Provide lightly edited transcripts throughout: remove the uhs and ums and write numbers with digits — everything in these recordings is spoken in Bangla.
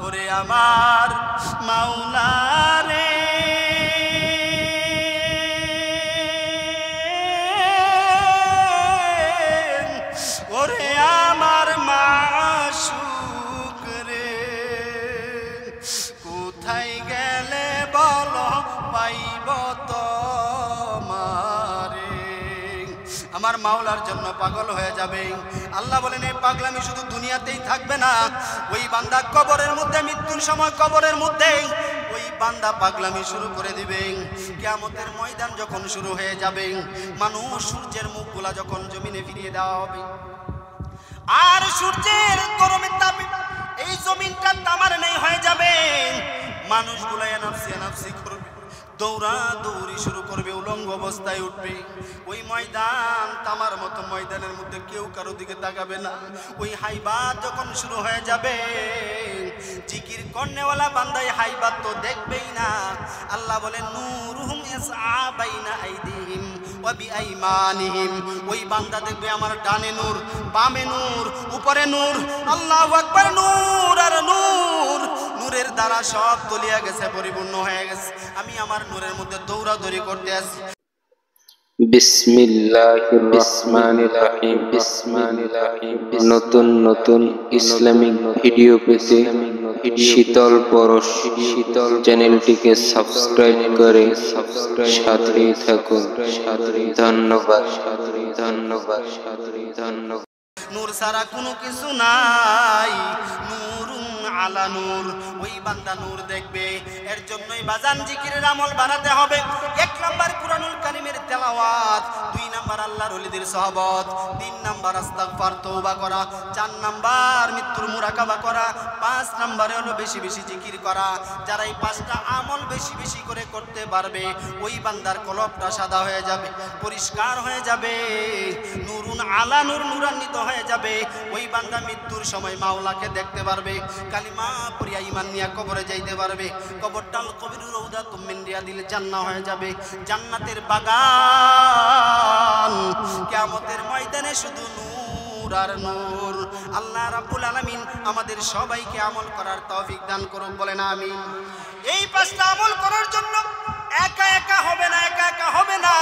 ওরে আমার মাওলা রে, ওরে আমার মাশউক রে, কোথায় গেলে বলো পাইব তোমারে। আমার মাওলার জন্য পাগল হয়ে যাবে। আল্লাহ বলেন এই পাগলামি শুধু দুনিয়াতেই থাকবে না, ওই বান্দা কবরের মধ্যে, মৃত্যুর সময় কবরের মধ্যে ওই বান্দা পাগলামি শুরু করে দিবে। কিয়ামতের ময়দান যখন শুরু হয়ে যাবে, মানুষ সূর্যের মুখগুলা যখন জমিনে ফিরিয়ে দেওয়া হবে, আর সূর্যের গরমের তাপে এই জমিনটা তামার নেই হয়ে যাবে, মানুষগুলো এনাফসি এনাফসি করবে, দৌড়াদৌড়ি শুরু করবে, উলঙ্গ অবস্থায় উঠবে। ওই ময়দান তামার মতো ময়দানের মধ্যে কেউ কারো দিকে তাকাবে না। ওই হাইবাত যখন শুরু হয়ে যাবে, জিকির করনেওয়ালা বান্দাই হাইবাত তো দেখবেই না। আল্লাহ বলেন নূরুহুম ইয়াসআ বাইনা আইদিহিম ওয়া বিআইমানিহিম, ওই বান্দা দেখবে আমার ডানে নূর, বামে নূর, উপরে নূর। আল্লাহু আকবার, নূর আর নূর, নূরের দ্বারা সব তলিয়া গেছে, পরিপূর্ণ হয়ে গেছে। আমি আমার নূরের মধ্যে দৌড়াদৌড়ি করতে আছি। বিসমিল্লাহির রহমানির রহিম। বিসমিল্লাহির রহিম। নতুন নতুন ইসলামিক ভিডিও পেতে শীতল পরশ চ্যানেলটিকে সাবস্ক্রাইব করে সাথেই থাকুন। ধন্যবাদ, ধন্যবাদ, ধন্যবাদ। নূর ছাড়া কোনো কিছু নাই, নূরুন আলা নূর। ওই বান্দা নূর দেখবে। এর জন্যই বাজান জিকিরের আমল বাড়াতে হবে। 1 নাম্বার কুরআনুল কারীমের তেলাওয়াত, 2 নাম্বার আল্লাহর ওলিদের সহবত, 3 নাম্বার ইস্তিগফার তওবা করা, 4 নাম্বার মৃত্যুর মুরাকাবা করা, 5 নাম্বারে হলো বেশি বেশি জিকির করা। যারা এই 5টা আমল বেশি বেশি করে করতে পারবে, ওই বান্দার কলবটা সাদা হয়ে যাবে, পরিষ্কার হয়ে যাবে, নূরুন আলা নূর, নূরান্বিত হয়ে যাবে। ওই বান্দা মৃত্যুর সময় মাওলাকে দেখতে পারবে, কালিমা পড়িয়া ঈমান নিয়ে কবরে যাইতে পারবে। কবরটাল কবিরুর রওদাতুম মিন রিয়াদিল জান্নাহ হয়ে যাবে, জান্নাতের বাগান। কিয়ামতের ময়দানে শুধু নূর আর নূর। আল্লাহ রাব্বুল আলামিন আমাদের সবাইকে আমল করার তৌফিক দান করুন, বলেন আমিন। এই 5টা আমল করার জন্য একা একা হবে না, একা একা হবে না,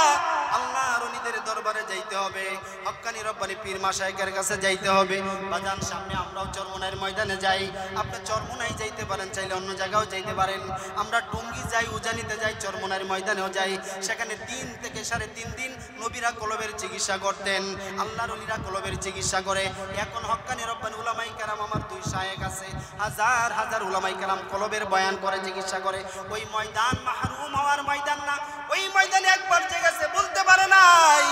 আল্লাহর ওলিদের দরবারে যাইতে হবে, হক্কানি রব্বানি পীর মাশায়েখের কাছে যাইতে হবে। বাজান সামনে আমরাও চরমোনাইয়ের ময়দানে যাই, আপনি চরমোনাই যাইতে পারেন, চাইলে অন্য জায়গাও যাইতে পারেন। আমরা টঙ্গী যাই, উজানিতে যাই, চরমোনাইয়ের ময়দানেও যাই। সেখানে 3 থেকে 3.5 দিন নবীরা কলবের চিকিৎসা করতেন, আল্লাহর ওলিরা কলবের চিকিৎসা করে। এখন হক্কানি রব্বানি উলামায়ে কেরাম, আমার 2 শায়েখ আছে, হাজার হাজার উলামায়ে কেরাম কলবের বয়ান করে, চিকিৎসা করে। ওই ময়দান মাহরুম হওয়ার ময়দান না। ওই ময়দানে একবার যে গেছে বলতে পারে নাই।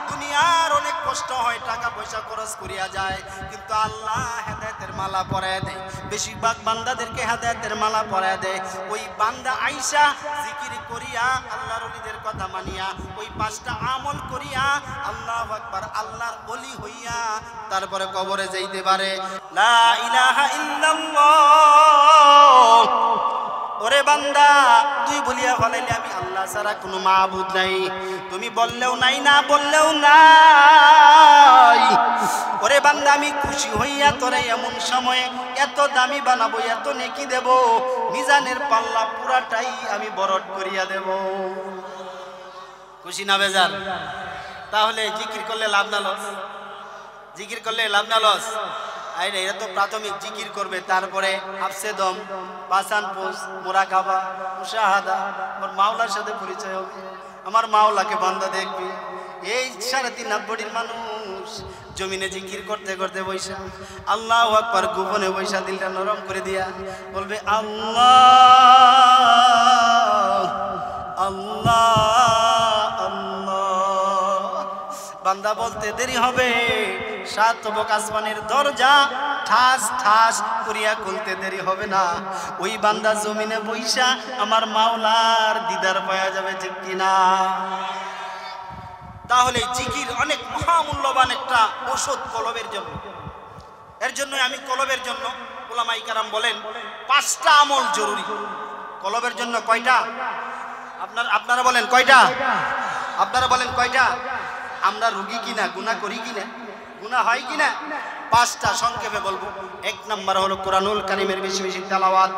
দুনিয়ার অনেক কষ্ট হয়, টাকা পয়সা খরচ করিয়া যায়, কিন্তু আল্লাহ হেদায়েতের মালা পরায় দেয়। বেশিরভাগ বান্দাদেরকে হেদায়েতের মালা পরায় দেয়। ওই বান্দা আইসা জিকির করিয়া, আল্লাহর ওলিদের কথা মানিয়া, ওই 5টা আমল করিয়া, আল্লাহু আকবার, আল্লাহর ওলি হইয়া তারপরে কবরে যাইতে পারে। লা ইলাহা ইল্লাল্লাহ। ওরে বান্দা, তুই বলিয়া ফলাইলে আমি আল্লাহ ছাড়া কোনো মাবুদ নাই, তুমি বললেও নাই, না বললেও নাই। ওরে বান্দা, আমি খুশি হইয়া তোরে এমন সময়ে এত দামি বানাবো, এত নেকি দেব, মিজানের পাল্লা পুরাটাই আমি বরট করিয়া দেব। খুশি না বেজার? তাহলে জিকির করলে লাভ না লস? জিকির করলে লাভ না লস? আরে এরা তো প্রাথমিক জিকির করবে, তারপরে হাফসে দম, পাসান পোস, মুরাকাবা, মুশাহাদা, ওর মাওলার সাথে পরিচয় হবে। আমার মাওলাকে বান্দা দেখবে। এই 3.5 বডির মানুষ জমিনে জিকির করতে করতে বৈশা, আল্লাহু আকবার, গোপনে বৈশা দিলটা নরম করে দিয়া বলবে আল্লাহ আল্লাহ আল্লাহ। বান্দা বলতে দেরি হবে, 7 তবক আসমানের দরজা ঠাস ঠাস করিয়া খুলতে দেরি হবে না। ওই বান্দা জমিনে বৈশা আমার মাওলার দিদার পাওয়া যাবে, ঠিক কিনা? তাহলে জিকির অনেক মহামূল্যবান একটা ঔষধ কলবের জন্য। এর জন্য আমি কলবের জন্য, উলামায়ে কেরাম বলেন 5টা আমল জরুরি। কলবের জন্য কয়টা? আপনারা বলেন কয়টা? আপনারা বলেন কয়টা? আমরা রুগী কিনা, গুনাহ করি কিনা, গুনাহ হয় কিনা? 5টা সংক্ষেপে বলবো। 1 নাম্বার হলো কোরআনুল কারীমের বেশি বেশি তেলাওয়াত।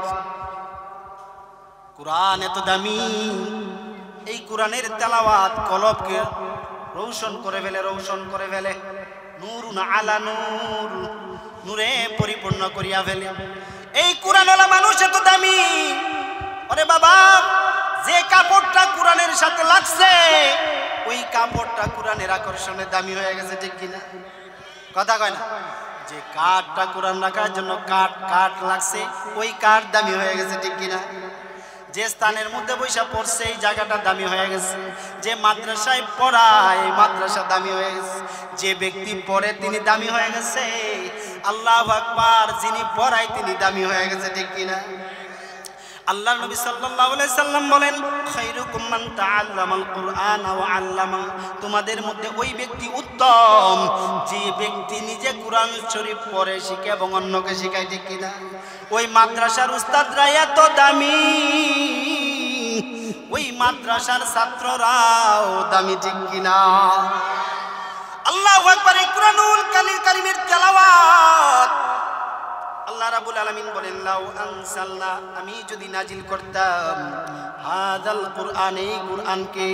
কোরআন এত দামি, এই কোরআনের তেলাওয়াত কলবকে রৌশন করে ফেলে, নূরুন আলা নূর, নূরে পরিপূর্ণ করিয়া ফেলে। এই কোরআনওয়ালা মানুষ এত দামি, আরে বাবা যে কাপড়টা কোরআনের সাথে লাগছে ওই কাপড়টা কোরআনের আকর্ষণে দামি হয়ে গেছে, ঠিক কিনা? কথা কয় না? যে কাঠটা কোরআন রাখার জন্য কাঠ লাগছে ওই কাঠ দামি হয়ে গেছে, ঠিক কিনা? যে স্থানের মধ্যে বৈশা পড়ছে এই জায়গাটা দামি হয়ে গেছে, যে মাদ্রাসায় পড়ায় মাদ্রাসা দামি হয়ে গেছে, যে ব্যক্তি পড়ে তিনি দামি হয়ে গেছে, আল্লাহু আকবার, যিনি পড়ায় তিনি দামি হয়ে গেছে, ঠিক কিনা? আল্লাহর নবী সাল্লাল্লাহু আলাইহি সাল্লাম বলেন, খায়রুকুম মান তাআল্লামাল কুরআন ওয়া আল্লামা, তোমাদের মধ্যে ওই ব্যক্তি উত্তম যে ব্যক্তি নিজে কোরআন শরীফ পড়ে শিখে এবং অন্যকে শেখায়, ঠিক কিনা? ওই মাদ্রাসার উস্তাদরা এত দামি, ওই মাদ্রাসার ছাত্ররাও দামি, ঠিক কিনা? আল্লাহু আকবার। এই কোরআনুল কারীমের তেলাওয়াত আল্লাহ রাব্বুল আলামিন বলেন, লাউ আনসালনা, আমি যদি নাজিল করতাম হাযাল কুরআন, এই কুরআনকে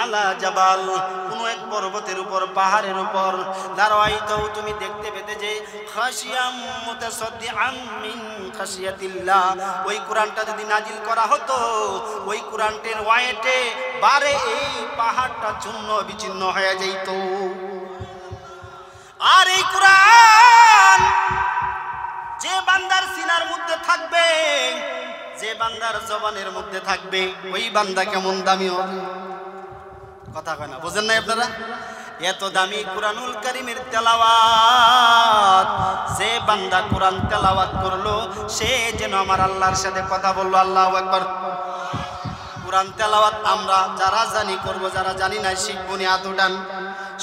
আলা জাবাল, কোন এক পর্বতের উপর, পাহাড়ের উপর, লারাইতাও, তুমি দেখতে পেতে যে খাশিয়াম মুতাসাদ্দিআম মিন খাশিয়াতিল্লাহ, ওই কুরআনটা যদি নাজিল করা হতো ওই কুরআনটির ওয়েটে বারে এই পাহাড়টা চূর্ণ বিচ্ছিন্ন হয়ে যেত। আর এই কুরআন যে বান্দার সিনার মধ্যে থাকবে, যে বান্দার জবানের মধ্যে থাকবে, ওই বান্দা কেমন দামি হবে? কথা কয় না, বুঝেন না আপনারা? এত দামি কোরআনুল কারীমের তেলাওয়াত, যে বান্দা কোরআন তেলাওয়াত করলো সে যেন আমার আল্লাহর সাথে কথা বললো। আল্লাহু আকবার। কোরআন তেলাওয়াত আমরা যারা জানি করব, যারা জানি না শিখবো নি। হাত উঠান,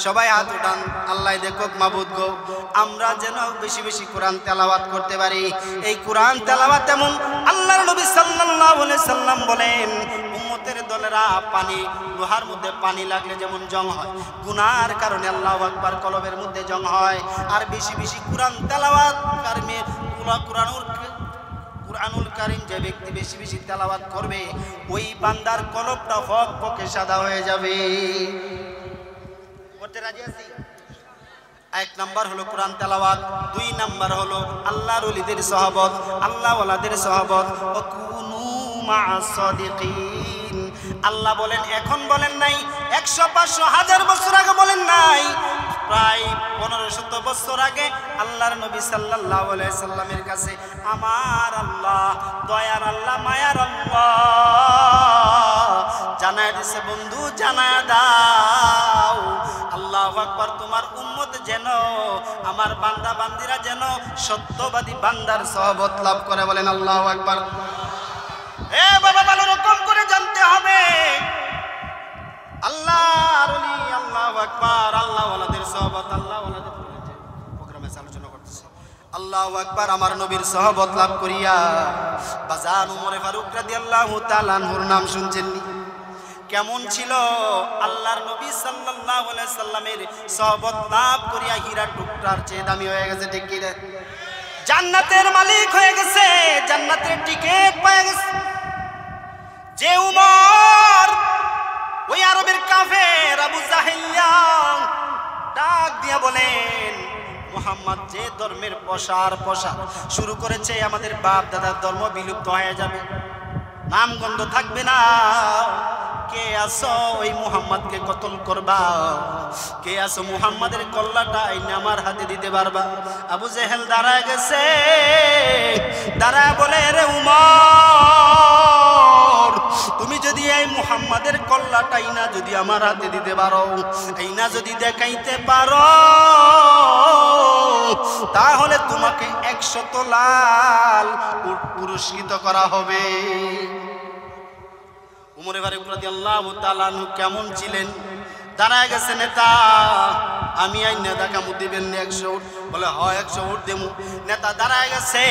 সবাই হাত উঠান। আল্লাহ দেখুক মাবুদ গো, আমরা যেন বেশি বেশি কোরআন তেলাওয়াত করতে পারি। এই কোরআন তেলাওয়াত এমন, আল্লাহর নবী সাল্লাল্লাহু আলাইহি সাল্লাম বলেন, উম্মতের দলেরা পানি, লোহার মধ্যে পানি লাগলে যেমন জং হয়, গুনার কারণে আল্লাহু আকবার কলবের মধ্যে জং হয়। আর বেশি বেশি কোরআন তেলাওয়াত কারণে কোরআনুল কারীম যে ব্যক্তি বেশি বেশি তেলাওয়াত করবে ওই বান্দার কলবটা ফকফকে সাদা হয়ে যাবে। করতে রাজি আছি? 1 নাম্বার হলো কোরআন তেলাওয়াত, 2 নাম্বার হলো আল্লাহর ওলিদের সহবত, আল্লাহ ওয়ালাদের সহবত। ও কুনু মা'আস সাদিকিন, আল্লাহ বলেন, এখন বলেন নাই, 100, 500, 1000 বছর আগে বলেন নাই, প্রায় 1500 বছর আগে আল্লাহর নবী সাল্লাল্লাহু আলাইহি সাল্লামের কাছে আমার আল্লাহ, দয়ার আল্লাহ, মায়ার আল্লাহ জানায় দিছে, বন্ধু জানায় দাও, আল্লাহু আকবার, তোমার উম্মত যেন, আমার বান্দা বান্দিরা যেন সত্যবাদী বান্দার সহবত লাভ করে। বলেন আল্লাহু আকবার। এ বাবা, ভালো রকম করে জানতে হবে আল্লাহর ওলি, আল্লাহু আকবার, আল্লাহ ওয়ালাদের সহবত, আল্লাহ ওয়ালাদের প্রোগ্রামে আলোচনা করতেছে। আল্লাহু আকবার। আমার নবীর সহবত লাভ করিয়া বাজান উমরে ফারুক রাদিয়াল্লাহু তাআলা আনহুর নাম শুনছেননি? কেমন ছিল? আল্লাহর নবী সাল্লাল্লাহু আলাইহি সাল্লামের সহবত লাভ করিয়া হীরা টুকরার চেয়ে দামি হয়ে গেছে, ঠিক কি না? জান্নাতের মালিক হয়ে গেছে, জান্নাতের টিকিট পেয়ে গেছে। যে উমর ওই আরবের কাফের আবু জাহিল্লা ডাক দিয়া বলেন, মুহাম্মদ যে ধর্মের প্রসার শুরু করেছে, আমাদের বাপ দাদার ধর্ম বিলুপ্ত হয়ে যাবে, নাম গন্ধ থাকবে না। কে আসো ওই মুহাম্মদকে কতল করবা? কে আসো মুহাম্মাদের কল্লাটা আইনে আমার হাতে দিতে পারবা? আবু জেহেল দাঁড়ায় গেছে, দাঁড়ায় বলে, রে উমর, তুমি যদি এই মুহাম্মাদের কল্লাটা আইনা যদি আমার হাতে দিতে পারো, আইনা যদি দেখাইতে পারো, তাহলে তোমাকে 100 লাল পুরস্কৃত করা হবে। উমরে ফারুক রাদিয়াল্লাহু তাআলা আনহু কেমন ছিলেন? দাঁড়ায় গেছে নেতা, আমি আই নেতা কামু দিবেন 100 উট? বলে হয় 100 উট দেবো। নেতা দাঁড়ায় গেছে,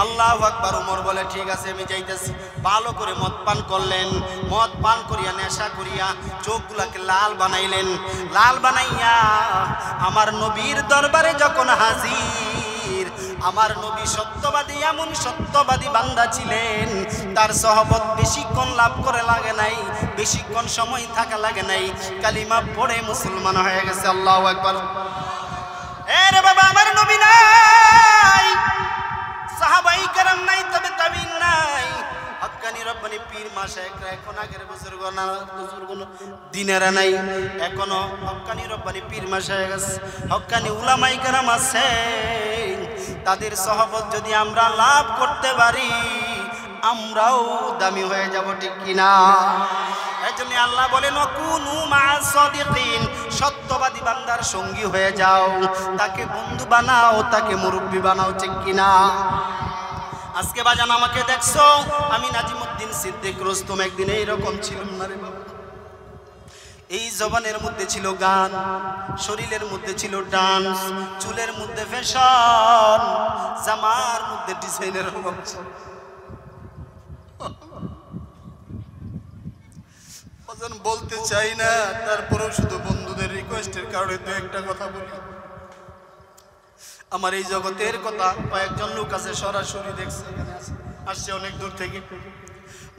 আল্লাহু আকবার। ওমর বলে ঠিক আছে আমি যাইতেছি। ভালো করে মদ পান করলেন, মদ পান করিয়া নেশা করিয়া চোখগুলাকে লাল বানাইলেন। লাল বানাইয়া আমার নবীর দরবারে যখন হাজির, আমার নবী সত্যবাদী, এমন সত্যবাদী বান্দা ছিলেন, তার সহবত বেশিক্ষণ লাভ করে লাগে নাই, বেশিক্ষণ সময় থাকা লাগে নাই, কালিমা পড়ে মুসলমান হয়ে গেছে। আল্লাহু আকবার। এরে বাবা, আমার নবী নাই, সাহাবাই কেরাম নাই, তবে তাবিন নাই, হক্কানি রব্বানি পীর মাশায়েখরা এখন আগের বুজুর্গ না, বুজুর্গ দিনেরা নাই, এখনো হক্কানি রব্বানি পীর মাশায়েখ আছে, হক্কানি উলামায়ে কেরাম আছে। তাদের সহবত যদি আমরা লাভ করতে পারি, আমরাও দামি হয়ে যাব, ঠিক কিনা? এজন্য আল্লাহ বলেন কুনু মা'আস সাদিকিন, সত্যবাদী বান্দার সঙ্গী হয়ে যাও, তাকে বন্ধু বানাও, তাকে মুরব্বি বানাও, ঠিক কিনা? আজকে বাজান আমাকে দেখছো, আমি নাজিমউদ্দিন সিদ্দিক রুস্তম একদিন এইরকম ছিলাম না রে বাবা। এই জবানের মধ্যে ছিল গান, শরীরের মধ্যে ছিল ডান্স, চুলের মধ্যে ফ্যাশন, জামার মধ্যে ডিজাইনের অভাব ছিল। বলতে চাই না, তারপরেও শুধু বন্ধুদের রিকোয়েস্টের কারণে তো একটা কথা বলি। আমার এই জগতের কথা কয়েকজন লোক আছে সরাসরি দেখছে, আসছে অনেক দূর থেকে।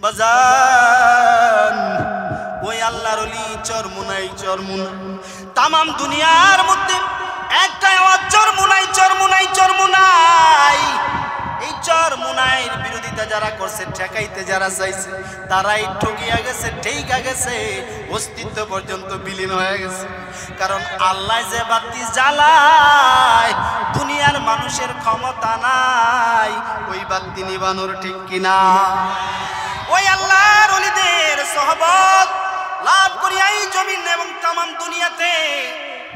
বাজান ওই আল্লাহর ওলি চরমুনাই, চরমুনাই তামাম দুনিয়ার মধ্যে একটা আওয়াজ, চরমুনাই, চরমুনাই, চরমুনাই। এই চরমুনাইয়ের বিরোধিতা যারা করছে, ঠেকাইতে যারা চাইছে, তারাই ঠকিয়া গেছে, ঠেকা গেছে, অস্তিত্ব পর্যন্ত বিলীন হয়ে গেছে। কারণ আল্লাহ যে বাতি জ্বালায়, দুনিয়ার মানুষের ক্ষমতা নাই ওই বাতি নিবানোর, ঠিক কিনা? ওই আল্লাহর ওলিদের সহবত লাভ করিয়া এই জমিন এবং তামাম দুনিয়াতে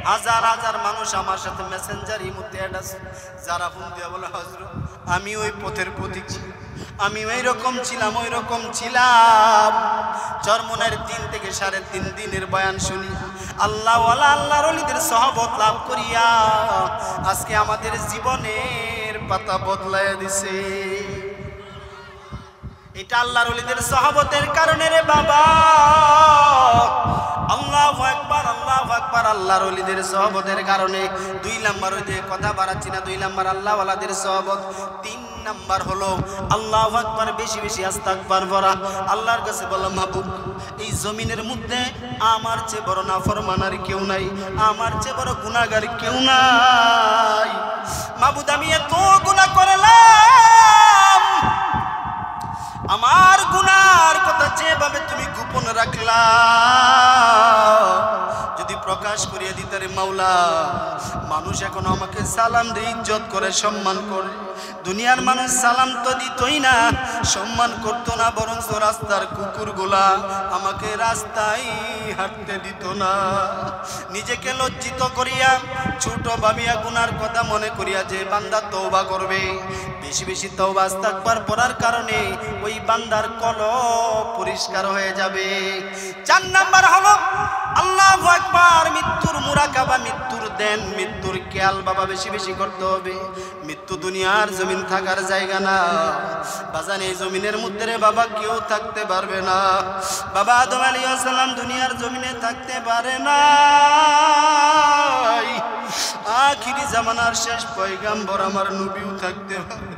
হাজার হাজার মানুষ আমার সাথে মেসেঞ্জার ইমুতে অ্যাড আছে, যারা ফোন দিয়ে বলে হযরত আমি ওই পথের পথিক ছিলাম, আমি ওই রকম ছিলাম, ওই রকম ছিলাম। চরমনের 3 থেকে 3.5 দিনের বয়ান শুনি, আল্লাহ ওয়ালা আল্লাহর ওলিদের সহবত লাভ করিয়া আজকে আমাদের জীবনের পাতা বদলাইয়া দিছে। এটা আল্লাহর ওলিদের সহবতের কারণে রে বাবা। আল্লাহু আকবার, আল্লাহু আকবার। আল্লাহর ওলিদের সহবতের কারণে 2 নাম্বার, ওই যে কথা বাড়াচ্ছি না, 2 নাম্বার আল্লাহ ওয়ালাদের সহবত। 3 নাম্বার হলো আল্লাহু আকবার, বেশি বেশি আস্তাগফার পড়া। আল্লাহর কাছে বললাম মাহবুব, এই জমিনের মধ্যে আমার চেয়ে বড় নাফরমান আর কেউ নাই, আমার চেয়ে বড় গুনাহগার কেউ নাই। মাহবুব আমি এত গুনাহ করলাম, আমার গুনার কথা যেভাবে তুমি গোপন রাখলা, যদি প্রকাশ করিয়ে দিতে রে মাওলা, মানুষ এখন আমাকে সালাম দিয়ে ইজ্জত করে, সম্মান করে। দুনিয়ার মানুষ সালাম তো দিতই না, সম্মান করতো না, বরং রাস্তার কুকুরগুলা আমাকে রাস্তায় হাঁটতে দিত না। নিজেকে লজ্জিত করিয়া, ছোট ভাবিয়া, গুনার কথা মনে করিয়া যে বান্দা তওবা করবে, বেশি বেশি তওবা ইস্তিগফার পড়ার কারণে ওই বান্দার কলব পরিষ্কার হয়ে যাবে। 4 নাম্বার হলো আল্লাহু আকবার, মৃত্যুর মুরাকাবা, মৃত্যুর দেন, মৃত্যুর খেয়াল বাবা বেশি বেশি করতে হবে। মৃত্যু দুনিয়ার জমিন থাকার জায়গা না বাজান, এই জমিনের মধ্যে রে বাবা কেউ থাকতে পারবে না। বাবা আদম আলাইহিস সালাম দুনিয়ার জমিনে থাকতে পারে না, আখিরি জামানার শেষ পয়গাম্বর আমার নবীও থাকতে পারে।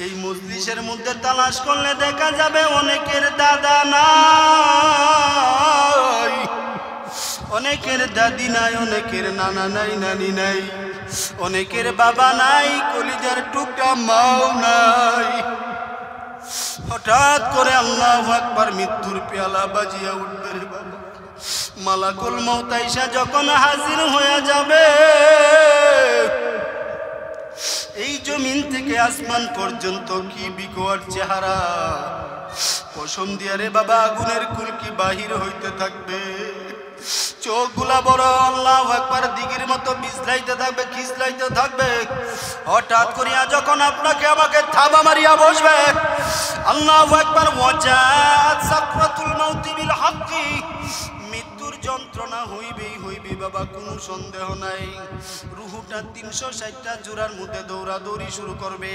এই মজলিসের মধ্যে তালাশ করলে দেখা যাবে অনেকের দাদা নাই, অনেকের দাদি নাই, অনেকের নানা নাই, নানি নাই, অনেকের বাবা নাই, কলিজার টুকরা মাও নাই। হঠাৎ করে আল্লাহু আকবার, মৃত্যুর পেয়ালা বাজিয়া উঠবে রে বাবা। মালাকুল মউত আইসা যখন হাজির হয়ে যাবে, এই জমিন থেকে আসমান পর্যন্ত কি বিকট চেহারা, কসম দিয়া রে বাবা আগুনের কুলকি বাহির হইতে থাকবে। চোখগুলা বড় আল্লাহু আকবার দিগির মতো বিছলাইতে থাকবে, খিসলাইতে থাকবে। হঠাৎ করিয়া যখন আপনাকে আমাকে থাবা মারিয়া বসবে, আল্লাহু আকবার, ওয়াজাত সাকরাতুল মাউতি বিল হক্কি, মৃত্যুর যন্ত্রণা হইবেই হইবে বাবা, কোনো সন্দেহ নাই। রুহুটা 360টা জোড়ার মধ্যে দৌড়াদৌড়ি শুরু করবে।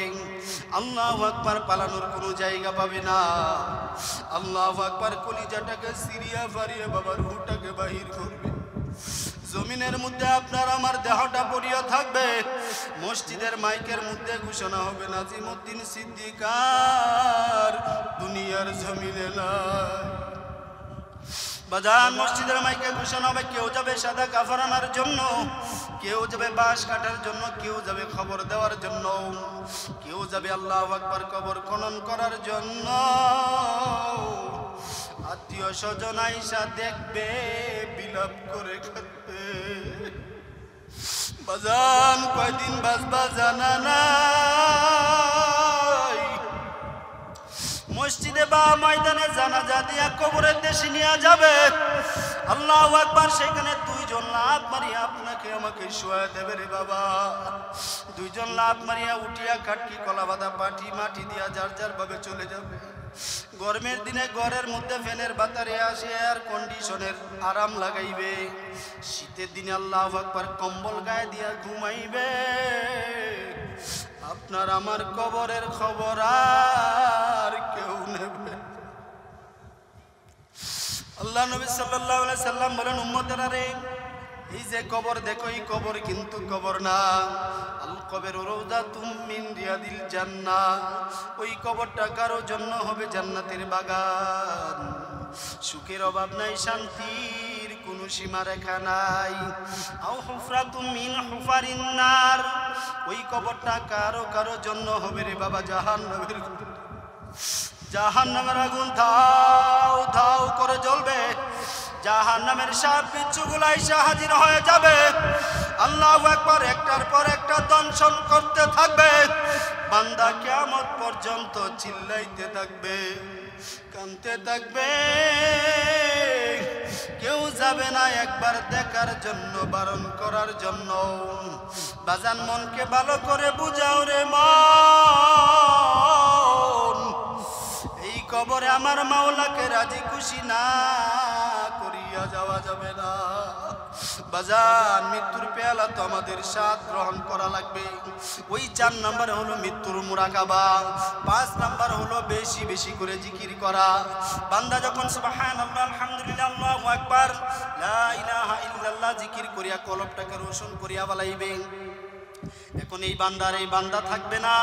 আল্লাহু আকবার, পালানোর কোনো জায়গা পাবে না। আল্লাহু আকবার, কলিজাটাকে সিরিয়া ফারিয়া বাবা রুহুটাকে বাহির করবে। জমিনের মধ্যে আপনার আমার দেহটা পড়িয়া থাকবে। মসজিদের মাইকের মধ্যে ঘোষণা হবে, নাজিমউদ্দিন সিদ্দিকার দুনিয়ার জমিনে নাই। বাজান মসজিদের মাইকে ঘোষণা হবে, কেউ যাবে সাদা কাফন আনার জন্য, কেউ যাবে বাঁশ কাটার জন্য, কেউ যাবে খবর দেওয়ার জন্য, কেউ যাবে আল্লাহু আকবার কবর খনন করার জন্য। আত্মীয় স্বজন আইসা দেখবে, বিলাপ করে কাঁদবে। বাজান কয়দিন বাঁচবা জানা নাই। মসজিদে বা ময়দানে জানাজা দিয়া কবরের দেশে নিয়ে যাবে। আল্লাহু আকবার, সেখানে দুইজন লাফ মারিয়া আপনাকে আমাকে শোয়া দেবে রে বাবা। দুইজন লাফ মারিয়া উঠিয়া কাটকি কলা বাঁধা পাটি মাটি দিয়া যার যার ভাবে চলে যাবে। গরমের দিনে ঘরের মধ্যে ফ্যানের বাতারে আসে এয়ার কন্ডিশনের আরাম লাগাইবে। শীতের দিনে আল্লাহু আকবার কম্বল গায়ে দিয়া ঘুমাইবে। আপনার আমার কবরের খবর আর কেউ নেবে। আল্লাহ নবী সাল্লাল্লাহু আলাইহি সাল্লাম বলেন, উম্মতেরা রে, এই যে কবর দেখো, এই কবর কিন্তু কবর না। আল কবরু রাউযাতুম মিন রিয়াদিল জান্নাহ। ওই কবরটা কারো জন্য হবে জান্নাতের বাগান। সুখের অভাব নাই, শান্তির কোনো সীমারেখা নাই। আও হুফরাতুম মিন হুফারিন নার। ওই কবরটা কারো কারো জন্য হবে রে বাবা জাহান্নামের। জাহান্নামের আগুন ধাও ধাও করে জ্বলবে। জাহান্নামের সাপ বিচ্ছুগুলো এসে হাজির হয়ে যাবে। আল্লাহু আকবার, একটার পর একটা দংশন করতে থাকবে। বান্দা কিয়ামত পর্যন্ত চিল্লাইতে থাকবে, কাঁদতে থাকবে। কেউ যাবে না একবার দেখার জন্য, বারণ করার জন্য। বাজান মনকে ভালো করে বুঝাও রে মন, এই কবরে আমার মাওলাকে রাজি খুশি না করিয়া যাওয়া যাবে না। বাজান মৃত্যুর পেয়ালা তো আমাদের স্বাদ গ্রহণ করা লাগবে। ওই 4 নাম্বার হলো মৃত্যুর মুরাকাবা। 5 নাম্বার হলো বেশি বেশি করে জিকির করা। বান্দা যখন সুবহানাল্লাহ, আলহামদুলিল্লাহ, আল্লাহু আকবার, লা ইলাহা ইল্লাল্লাহ জিকির করিয়া কলবটাকে রোশন করিয়া বালাইবে, এখন এই বান্দা থাকবে না।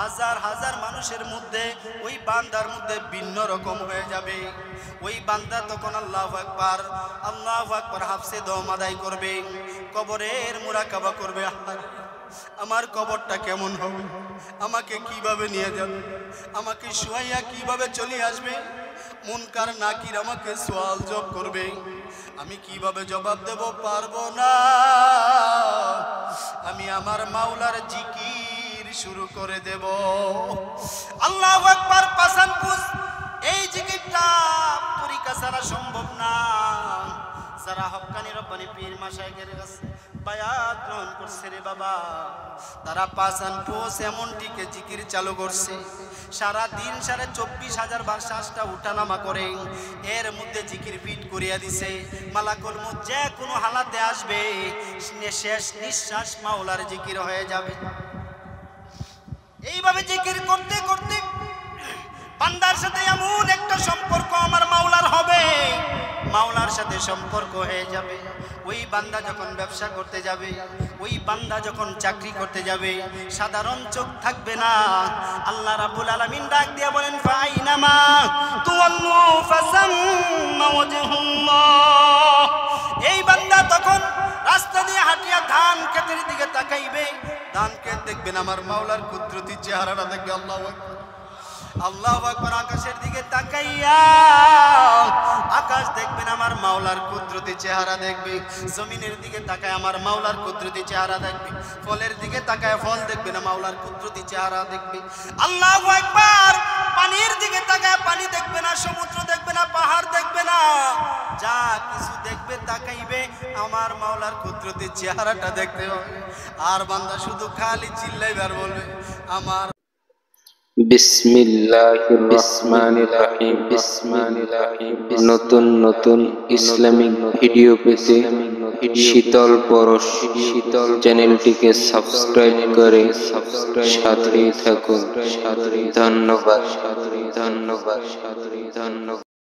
হাজার হাজার মানুষের মধ্যে ওই বান্দার মধ্যে ভিন্ন রকম হয়ে যাবে। ওই বান্দা তখন আল্লাহু আকবার আল্লাহু আকবার হাফসে দম আদায় করবে, কবরের মুরাকাবা করবে। আমার কবরটা কেমন হবে, আমাকে কিভাবে নিয়ে যাবে, আমাকে শুয়াইয়া কিভাবে চলে আসবে, মুনকার নাকির আমাকে সওয়াল জব করবে, আমি কিভাবে জবাব দেব পারবো না। আমি আমার মাওলার জিকির শুরু করে দেব। আল্লাহু আকবার, পাসান পুস, এই জিকিরটা তরিকা ছাড়া সম্ভব না। যারা হক্কানি রব্বানি পীর মাশায়েখের কাছে বায়াত গ্রহণ করছে রে বাবা, তারা পাসান পুস এমন টিকে জিকির চালু করছে, সারা দিন 24,500 বার শ্বাসটা উঠানামা করে, এর মধ্যে জিকির ফিট করিয়া দিছে। মালাকুল মউত যে কোনো হালাতে আসবে, শেষ নিঃশ্বাস মাওলার জিকির হয়ে যাবে। এইভাবে জিকির করতে করতে বান্দার সাথে এমন একটা সম্পর্ক আমার মাওলার হবে, মাওলার সাথে সম্পর্ক হয়ে যাবে। ওই বান্দা যখন ব্যবসা করতে যাবে, ওই বান্দা যখন চাকরি করতে যাবে, সাধারণ চোখ থাকবে না। আল্লাহ রাব্বুল আলামিন ডাক দিয়া বলেন, ফাইনামা তুওয়াল্লু ফাসাম্মা ওয়াজহুল্লাহ। এই বান্দা তখন রাস্তা দিয়ে হাঁটিয়া ধান ক্ষেতের দিকে তাকাইবে, ধান ক্ষেত দেখবেন আমার মাওলার কুদরতি চেহারাটা দেখবে। আল্লাহু আকবার, আল্লাহু আকবার। আকাশের দিকে তাকাইয়া আকাশ দেখবেন আমার মাওলার কুদরতি চেহারা দেখবে, জমিনের দিকে তাকায় আমার মাওলার কুদরতি চেহারা দেখবে, ফলের দিকে তাকায় ফল দেখবে না মাওলার কুদরতি চেহারা দেখবে। আল্লাহু আকবার। পানির দিকে তাকায় পানি দেখবে না, সমুদ্র দেখবে না, পাহাড় দেখবে না, যা কিছু দেখবে তাকাইবে আমার মাওলার কুদরতি চেহারাটা দেখতে হবে। আর বান্দা শুধু খালি চিল্লাইবে আর বলবে আমার বিসমিল্লাহির রহমানির রহিম। বিসমিল্লাহির রহিম। নতুন নতুন ইসলামিক ভিডিও পেতে শীতল পরশ চ্যানেলটিকে সাবস্ক্রাইব করে সাথেই থাকুন। ধন্যবাদ।